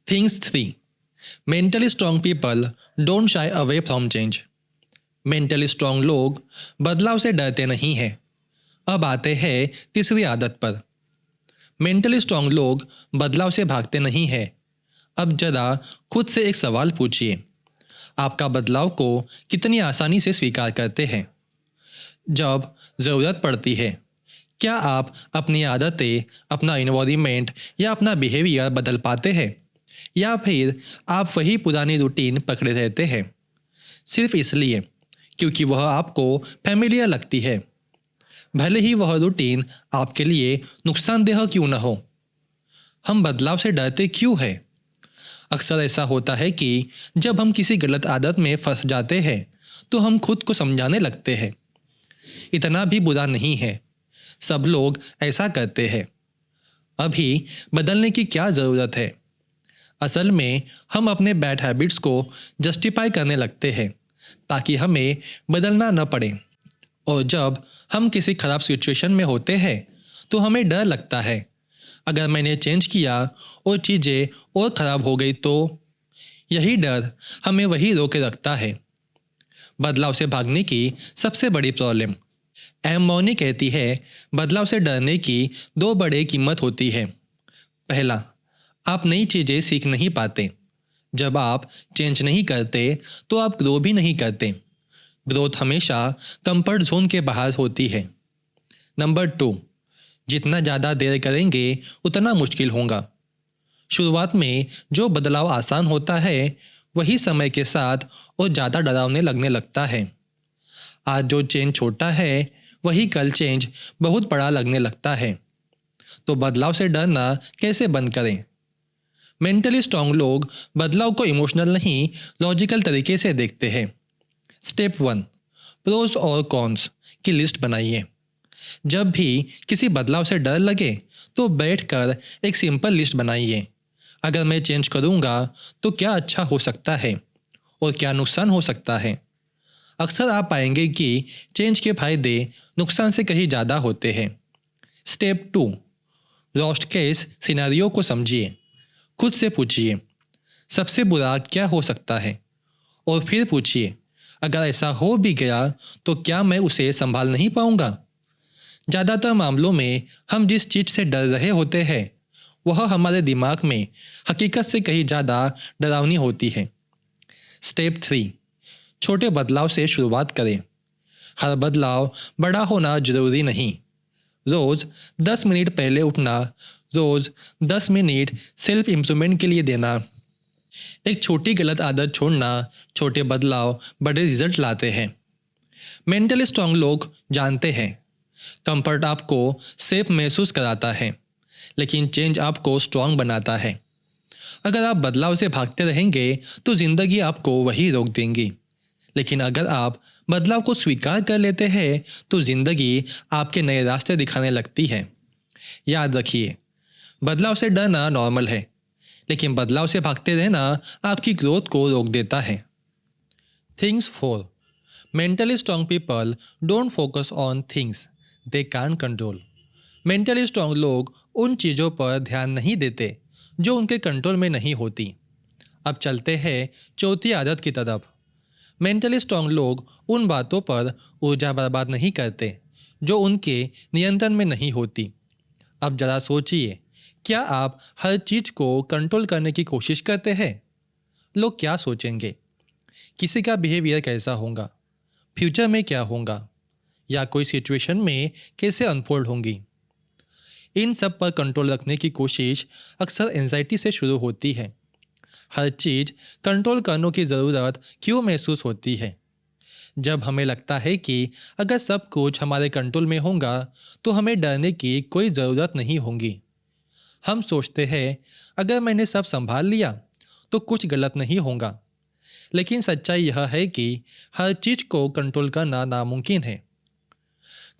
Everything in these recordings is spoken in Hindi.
Things 3. Mentally strong people don't shy away from change. Mentally strong लोग बदलाव से डरते नहीं हैं। अब आते हैं तीसरी आदत पर। मेंटली स्ट्रांग लोग बदलाव से भागते नहीं हैं। अब जरा खुद से एक सवाल पूछिए, आपका बदलाव को कितनी आसानी से स्वीकार करते हैं? जब ज़रूरत पड़ती है, क्या आप अपनी आदतें, अपना इन्वायरमेंट या अपना बिहेवियर बदल पाते हैं, या फिर आप वही पुरानी रूटीन पकड़े रहते हैं सिर्फ इसलिए क्योंकि वह आपको फैमिलियर लगती है, भले ही वह रूटीन आपके लिए नुकसानदेह क्यों न हो? हम बदलाव से डरते क्यों हैं? अक्सर ऐसा होता है कि जब हम किसी गलत आदत में फंस जाते हैं तो हम खुद को समझाने लगते हैं, इतना भी बुरा नहीं है, सब लोग ऐसा करते हैं, अभी बदलने की क्या ज़रूरत है? असल में हम अपने बैड हैबिट्स को जस्टिफाई करने लगते हैं ताकि हमें बदलना न पड़े। और जब हम किसी खराब सिचुएशन में होते हैं तो हमें डर लगता है, अगर मैंने चेंज किया और चीज़ें और ख़राब हो गई तो? यही डर हमें वही रोके रखता है। बदलाव से भागने की सबसे बड़ी प्रॉब्लम। एम मौनी कहती है, बदलाव से डरने की दो बड़ी कीमत होती है। पहला, आप नई चीज़ें सीख नहीं पाते। जब आप चेंज नहीं करते तो आप ग्रो भी नहीं करते। ग्रोथ हमेशा कंफर्ट जोन के बाहर होती है। नंबर 2, जितना ज़्यादा देर करेंगे उतना मुश्किल होगा। शुरुआत में जो बदलाव आसान होता है वही समय के साथ और ज़्यादा डरावने लगने लगता है। आज जो चेंज छोटा है वही कल चेंज बहुत बड़ा लगने लगता है। तो बदलाव से डरना कैसे बंद करें? मेंटली स्ट्रांग लोग बदलाव को इमोशनल नहीं, लॉजिकल तरीके से देखते हैं। स्टेप 1, प्रोस और कॉन्स की लिस्ट बनाइए। जब भी किसी बदलाव से डर लगे तो बैठकर एक सिंपल लिस्ट बनाइए। अगर मैं चेंज करूंगा तो क्या अच्छा हो सकता है और क्या नुकसान हो सकता है? अक्सर आप पाएंगे कि चेंज के फायदे नुकसान से कहीं ज़्यादा होते हैं। स्टेप 2, वर्स्ट केस सिनेरियो को समझिए। खुद से पूछिए, सबसे बुरा क्या हो सकता है? और फिर पूछिए, अगर ऐसा हो भी गया तो क्या मैं उसे संभाल नहीं पाऊंगा? ज़्यादातर मामलों में हम जिस चीज़ से डर रहे होते हैं वह हमारे दिमाग में हकीकत से कहीं ज़्यादा डरावनी होती है। स्टेप 3, छोटे बदलाव से शुरुआत करें। हर बदलाव बड़ा होना जरूरी नहीं। रोज़ 10 मिनट पहले उठना, रोज़ 10 मिनट सेल्फ इम्प्रूवमेंट के लिए देना, एक छोटी गलत आदत छोड़ना, छोटे बदलाव बड़े रिजल्ट लाते हैं। मेंटली स्ट्रांग लोग जानते हैं, कंफर्ट आपको सेफ महसूस कराता है, लेकिन चेंज आपको स्ट्रांग बनाता है। अगर आप बदलाव से भागते रहेंगे तो ज़िंदगी आपको वही रोक देंगी, लेकिन अगर आप बदलाव को स्वीकार कर लेते हैं तो ज़िंदगी आपके नए रास्ते दिखाने लगती है। याद रखिए, बदलाव से डरना नॉर्मल है, लेकिन बदलाव से भागते रहना आपकी ग्रोथ को रोक देता है। Things 4. Mentally strong people don't focus on things they can control. Mentally strong लोग उन चीज़ों पर ध्यान नहीं देते जो उनके कंट्रोल में नहीं होती। अब चलते हैं चौथी आदत की तरफ। मेंटली स्ट्रांग लोग उन बातों पर ऊर्जा बर्बाद नहीं करते जो उनके नियंत्रण में नहीं होती। अब जरा सोचिए, क्या आप हर चीज़ को कंट्रोल करने की कोशिश करते हैं? लोग क्या सोचेंगे? किसी का बिहेवियर कैसा होगा? फ्यूचर में क्या होगा? या कोई सिचुएशन में कैसे अनफोल्ड होंगी? इन सब पर कंट्रोल रखने की कोशिश अक्सर एंजाइटी से शुरू होती है। हर चीज़ कंट्रोल करने की ज़रूरत क्यों महसूस होती है? जब हमें लगता है कि अगर सब कुछ हमारे कंट्रोल में होगा तो हमें डरने की कोई ज़रूरत नहीं होगी। हम सोचते हैं, अगर मैंने सब संभाल लिया तो कुछ गलत नहीं होगा। लेकिन सच्चाई यह है कि हर चीज़ को कंट्रोल करना नामुमकिन है।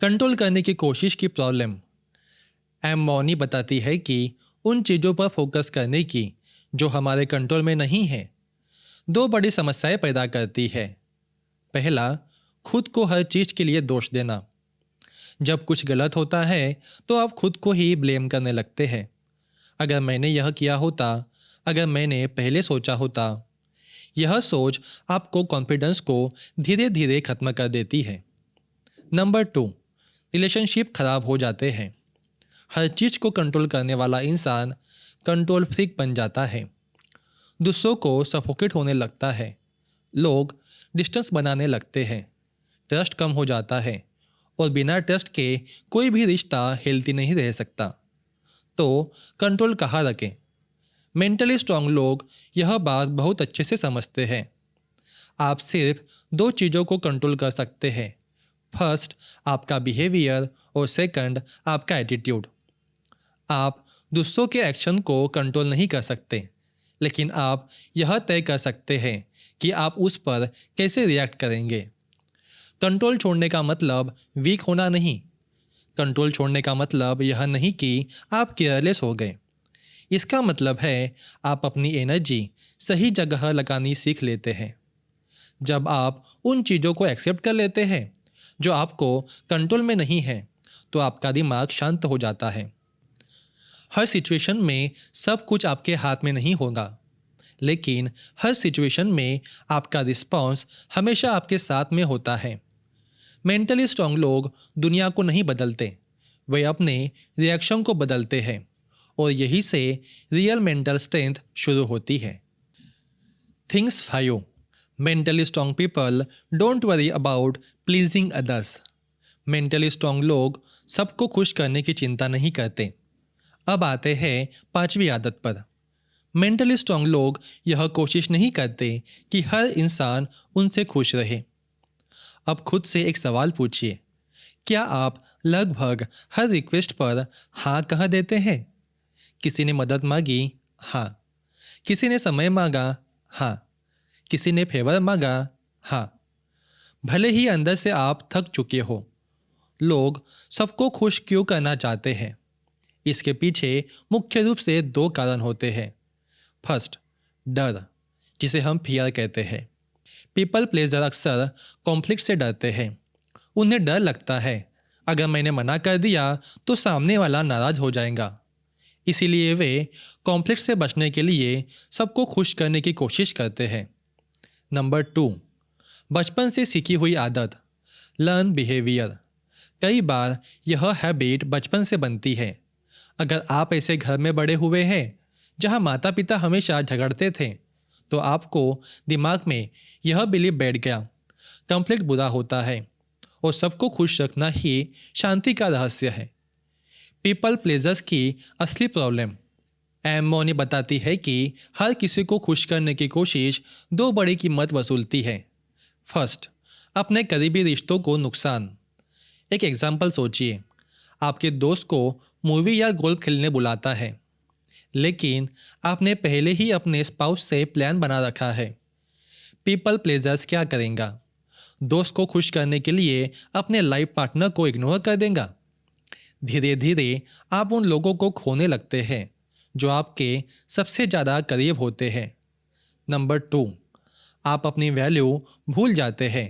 कंट्रोल करने की कोशिश की प्रॉब्लम। एम मौनी बताती है कि उन चीज़ों पर फोकस करने की जो हमारे कंट्रोल में नहीं है, दो बड़ी समस्याएं पैदा करती है। पहला, खुद को हर चीज़ के लिए दोष देना। जब कुछ गलत होता है तो आप खुद को ही ब्लेम करने लगते हैं। अगर मैंने यह किया होता, अगर मैंने पहले सोचा होता। यह सोच आपको कॉन्फिडेंस को धीरे धीरे खत्म कर देती है। नंबर 2, रिलेशनशिप खराब हो जाते हैं। हर चीज़ को कंट्रोल करने वाला इंसान कंट्रोल फ्रीक बन जाता है। दूसरों को सफोकेट होने लगता है। लोग डिस्टेंस बनाने लगते हैं। ट्रस्ट कम हो जाता है और बिना ट्रस्ट के कोई भी रिश्ता हेल्दी नहीं रह सकता। तो कंट्रोल कहाँ रखें? मेंटली स्ट्रांग लोग यह बात बहुत अच्छे से समझते हैं। आप सिर्फ 2 चीज़ों को कंट्रोल कर सकते हैं। फर्स्ट, आपका बिहेवियर और सेकंड, आपका एटीट्यूड। आप दूसरों के एक्शन को कंट्रोल नहीं कर सकते, लेकिन आप यह तय कर सकते हैं कि आप उस पर कैसे रिएक्ट करेंगे। कंट्रोल छोड़ने का मतलब वीक होना नहीं। कंट्रोल छोड़ने का मतलब यह नहीं कि आप केयरलेस हो गए। इसका मतलब है आप अपनी एनर्जी सही जगह लगानी सीख लेते हैं। जब आप उन चीज़ों को एक्सेप्ट कर लेते हैं जो आपको कंट्रोल में नहीं है, तो आपका दिमाग शांत हो जाता है। हर सिचुएशन में सब कुछ आपके हाथ में नहीं होगा, लेकिन हर सिचुएशन में आपका रिस्पॉन्स हमेशा आपके साथ में होता है। मेंटली स्ट्रांग लोग दुनिया को नहीं बदलते, वे अपने रिएक्शन को बदलते हैं, और यही से रियल मेंटल स्ट्रेंथ शुरू होती है। Things 5, mentally strong people don't worry about pleasing others. Mentally strong लोग सबको खुश करने की चिंता नहीं करते। अब आते हैं 5वीं आदत पर। मेंटली स्ट्रांग लोग यह कोशिश नहीं करते कि हर इंसान उनसे खुश रहे। अब खुद से एक सवाल पूछिए, क्या आप लगभग हर रिक्वेस्ट पर हाँ कह देते हैं? किसी ने मदद मांगी? हाँ। किसी ने समय मांगा? हाँ। किसी ने फेवर मांगा? हाँ। भले ही अंदर से आप थक चुके हो। लोग सबको खुश क्यों करना चाहते हैं? इसके पीछे मुख्य रूप से 2 कारण होते हैं। फर्स्ट, डर, जिसे हम फियर कहते हैं। पीपल प्लेजर अक्सर कॉन्फ्लिक्ट से डरते हैं। उन्हें डर लगता है, अगर मैंने मना कर दिया तो सामने वाला नाराज हो जाएगा। इसीलिए वे कॉन्फ्लिक्ट से बचने के लिए सबको खुश करने की कोशिश करते हैं। नंबर 2, बचपन से सीखी हुई आदत, लर्न बिहेवियर। कई बार यह हैबिट बचपन से बनती है। अगर आप ऐसे घर में बड़े हुए हैं जहां माता पिता हमेशा झगड़ते थे, तो आपको दिमाग में यह बिलीव बैठ गया, कॉन्फ्लिक्ट बुरा होता है और सबको खुश रखना ही शांति का रहस्य है। पीपल प्लेजर्स की असली प्रॉब्लम एमोनी बताती है कि हर किसी को खुश करने की कोशिश 2 बड़ी कीमत वसूलती है। फर्स्ट, अपने करीबी रिश्तों को नुकसान। एक एग्जाम्पल सोचिए, आपके दोस्त को मूवी या गोल्फ खेलने बुलाता है, लेकिन आपने पहले ही अपने स्पाउस से प्लान बना रखा है। पीपल प्लेजर्स क्या करेगा? दोस्त को खुश करने के लिए अपने लाइफ पार्टनर को इग्नोर कर देगा। धीरे धीरे आप उन लोगों को खोने लगते हैं जो आपके सबसे ज़्यादा करीब होते हैं। नंबर 2, आप अपनी वैल्यू भूल जाते हैं।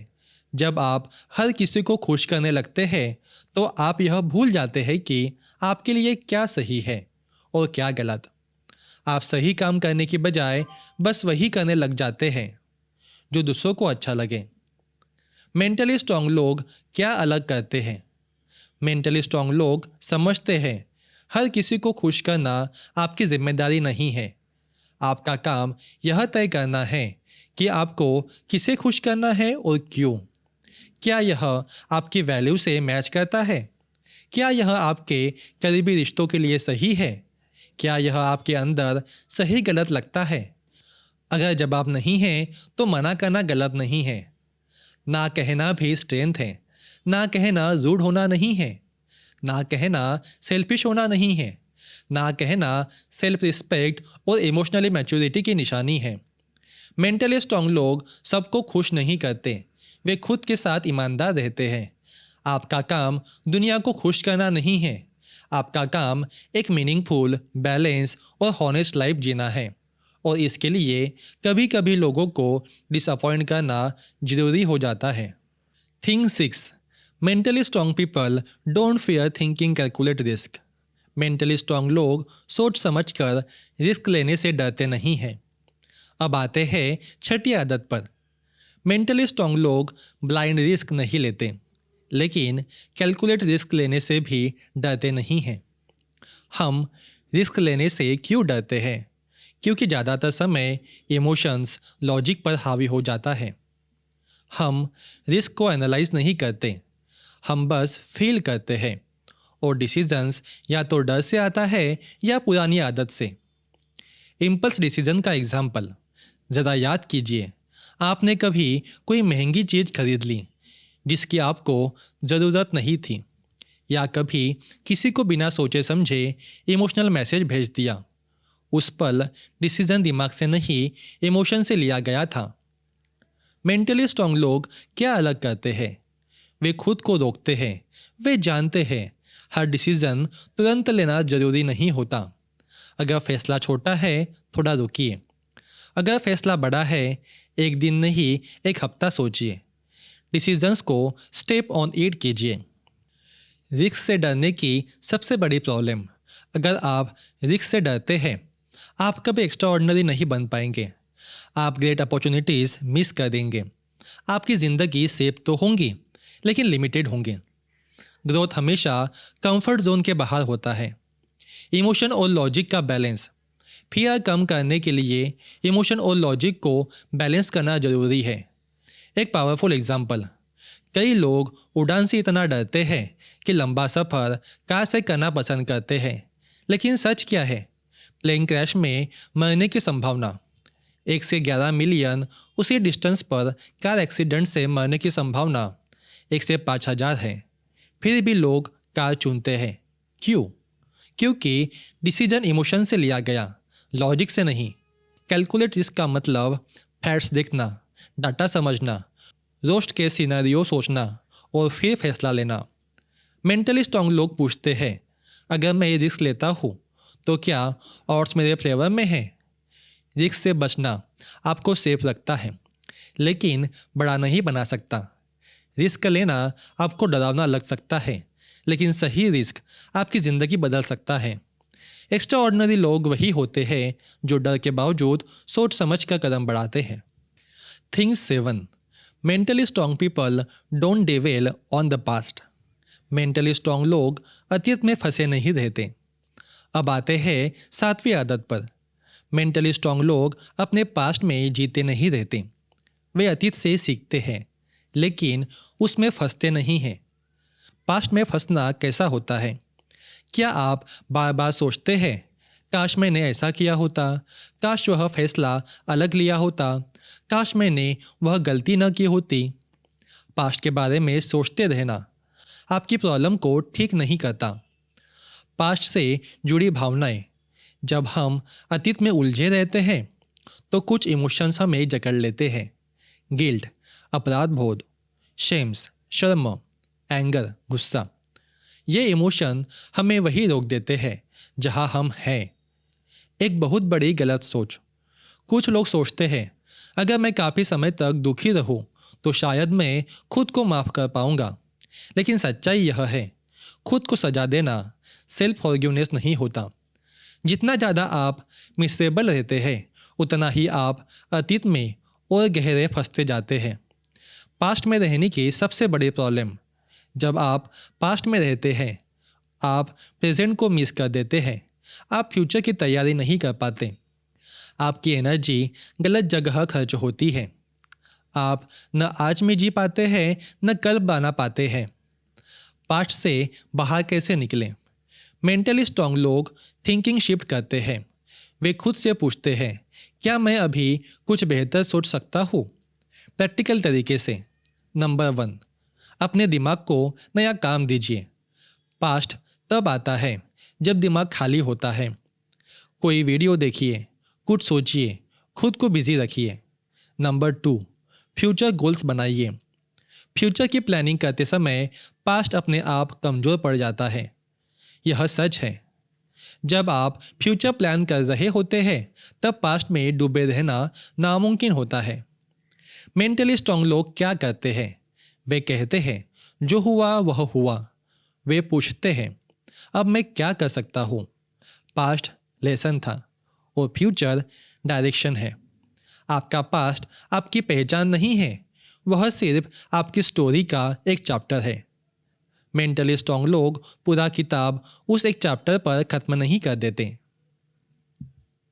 जब आप हर किसी को खुश करने लगते हैं, तो आप यह भूल जाते हैं कि आपके लिए क्या सही है और क्या गलत। आप सही काम करने की बजाय बस वही करने लग जाते हैं जो दूसरों को अच्छा लगे। मेंटली स्ट्रांग लोग क्या अलग करते हैं? मेंटली स्ट्रांग लोग समझते हैं हर किसी को खुश करना आपकी जिम्मेदारी नहीं है। आपका काम यह तय करना है कि आपको किसे खुश करना है और क्यों। क्या यह आपकी वैल्यू से मैच करता है? क्या यह आपके करीबी रिश्तों के लिए सही है? क्या यह आपके अंदर सही गलत लगता है? अगर जवाब नहीं है तो मना करना गलत नहीं है। ना कहना भी स्ट्रेंथ है। ना कहना रूड होना नहीं है। ना कहना सेल्फिश होना नहीं है। ना कहना सेल्फ रिस्पेक्ट और इमोशनली मैच्योरिटी की निशानी है। मेंटली स्ट्रांग लोग सबको खुश नहीं करते, वे खुद के साथ ईमानदार रहते हैं। आपका काम दुनिया को खुश करना नहीं है। आपका काम एक मीनिंगफुल, बैलेंस और हॉनेस्ट लाइफ जीना है, और इसके लिए कभी कभी लोगों को डिसअपॉइंट करना जरूरी हो जाता है। Thing 6, mentally strong people don't fear thinking calculate risk. Mentally strong लोग सोच समझकर रिस्क लेने से डरते नहीं हैं। अब आते हैं छठी आदत पर। मेंटली स्ट्रांग लोग ब्लाइंड रिस्क नहीं लेते, लेकिन कैलकुलेट रिस्क लेने से भी डरते नहीं हैं। हम रिस्क लेने से क्यों डरते हैं? क्योंकि ज़्यादातर समय इमोशंस लॉजिक पर हावी हो जाता है। हम रिस्क को एनालाइज नहीं करते, हम बस फील करते हैं, और डिसीजंस या तो डर से आता है या पुरानी आदत से। इम्पल्स डिसीजन का एग्जाम्पल ज़रा याद कीजिए। आपने कभी कोई महंगी चीज़ खरीद ली जिसकी आपको ज़रूरत नहीं थी, या कभी किसी को बिना सोचे समझे इमोशनल मैसेज भेज दिया। उस पल डिसीजन दिमाग से नहीं, इमोशन से लिया गया था। मेंटली स्ट्रांग लोग क्या अलग करते हैं? वे खुद को रोकते हैं। वे जानते हैं हर डिसीजन तुरंत लेना जरूरी नहीं होता। अगर फैसला छोटा है, थोड़ा रुकिए। अगर फैसला बड़ा है, एक दिन नहीं, एक हफ्ता सोचिए। डिसीजंस को स्टेप ऑन इट कीजिए। रिस्क से डरने की सबसे बड़ी प्रॉब्लम, अगर आप रिस्क से डरते हैं, आप कभी एक्स्ट्रा ऑर्डिनरी नहीं बन पाएंगे। आप ग्रेट अपॉर्चुनिटीज़ मिस कर देंगे। आपकी ज़िंदगी सेफ तो होंगी, लेकिन लिमिटेड होंगे। ग्रोथ हमेशा कंफर्ट जोन के बाहर होता है। इमोशन और लॉजिक का बैलेंस। फियर कम करने के लिए इमोशन और लॉजिक को बैलेंस करना जरूरी है। एक पावरफुल एग्जाम्पल, कई लोग उड़ान से इतना डरते हैं कि लंबा सफ़र कार से करना पसंद करते हैं। लेकिन सच क्या है? प्लेन क्रैश में मरने की संभावना 1 से 11 मिलियन, उसी डिस्टेंस पर कार एक्सीडेंट से मरने की संभावना 1 से 5,000 है। फिर भी लोग कार चुनते हैं। क्यों? क्योंकि डिसीजन इमोशन से लिया गया, लॉजिक से नहीं। कैलकुलेट रिस्क का मतलब फैक्ट्स देखना, डाटा समझना, रोस्ट के सिनेरियो सोचना और फिर फैसला लेना। मेंटली स्ट्रांग लोग पूछते हैं, अगर मैं ये रिस्क लेता हूँ तो क्या ऑड्स मेरे फेवर में है? रिस्क से बचना आपको सेफ रखता है, लेकिन बड़ा नहीं बना सकता। रिस्क लेना आपको डरावना लग सकता है, लेकिन सही रिस्क आपकी ज़िंदगी बदल सकता है। एक्स्ट्रा ऑर्डिनरी लोग वही होते हैं जो डर के बावजूद सोच समझ कर कदम बढ़ाते हैं। Thing 7, mentally strong people don't dwell on the past. Mentally strong लोग अतीत में फंसे नहीं रहते। अब आते हैं 7वीं आदत पर। मेंटली स्ट्रांग लोग अपने पास्ट में जीते नहीं रहते। वे अतीत से सीखते हैं, लेकिन उसमें फंसते नहीं हैं। पास्ट में फंसना कैसा होता है? क्या आप बार बार सोचते हैं, काश मैंने ऐसा किया होता, काश वह फैसला अलग लिया होता, काश मैंने वह गलती न की होती? पास्ट के बारे में सोचते रहना आपकी प्रॉब्लम को ठीक नहीं करता। पास्ट से जुड़ी भावनाएं, जब हम अतीत में उलझे रहते हैं तो कुछ इमोशंस हमें जकड़ लेते हैं। गिल्ट, अपराध बोध, शेम्स, शर्म, एंगर, गुस्सा। ये इमोशन हमें वही रोक देते हैं जहां हम हैं। एक बहुत बड़ी गलत सोच। कुछ लोग सोचते हैं, अगर मैं काफ़ी समय तक दुखी रहूं तो शायद मैं खुद को माफ़ कर पाऊंगा। लेकिन सच्चाई यह है, खुद को सजा देना सेल्फ फॉरगिवनेस नहीं होता। जितना ज़्यादा आप मिसेबल रहते हैं, उतना ही आप अतीत में और गहरे फंसते जाते हैं। पास्ट में रहने की सबसे बड़ी प्रॉब्लम, जब आप पास्ट में रहते हैं, आप प्रेजेंट को मिस कर देते हैं। आप फ्यूचर की तैयारी नहीं कर पाते। आपकी एनर्जी गलत जगह खर्च होती है। आप न आज में जी पाते हैं, न कल बना पाते हैं। पास्ट से बाहर कैसे निकलें? मेंटली स्ट्रांग लोग थिंकिंग शिफ्ट करते हैं। वे खुद से पूछते हैं, क्या मैं अभी कुछ बेहतर सोच सकता हूँ? प्रैक्टिकल तरीके से। नंबर 1, अपने दिमाग को नया काम दीजिए। पास्ट तब आता है जब दिमाग खाली होता है। कोई वीडियो देखिए, कुछ सोचिए, खुद को बिजी रखिए। नंबर 2, फ्यूचर गोल्स बनाइए। फ्यूचर की प्लानिंग करते समय पास्ट अपने आप कमज़ोर पड़ जाता है। यह सच है। जब आप फ्यूचर प्लान कर रहे होते हैं, तब पास्ट में डूबे रहना नामुमकिन होता है। मेंटली स्ट्रांग लोग क्या करते हैं? वे कहते हैं, जो हुआ वह हुआ। वे पूछते हैं, अब मैं क्या कर सकता हूँ। पास्ट लेसन था और फ्यूचर डायरेक्शन है। आपका पास्ट आपकी पहचान नहीं है, वह सिर्फ आपकी स्टोरी का एक चैप्टर है। मेंटली स्ट्रांग लोग पूरा किताब उस एक चैप्टर पर खत्म नहीं कर देते।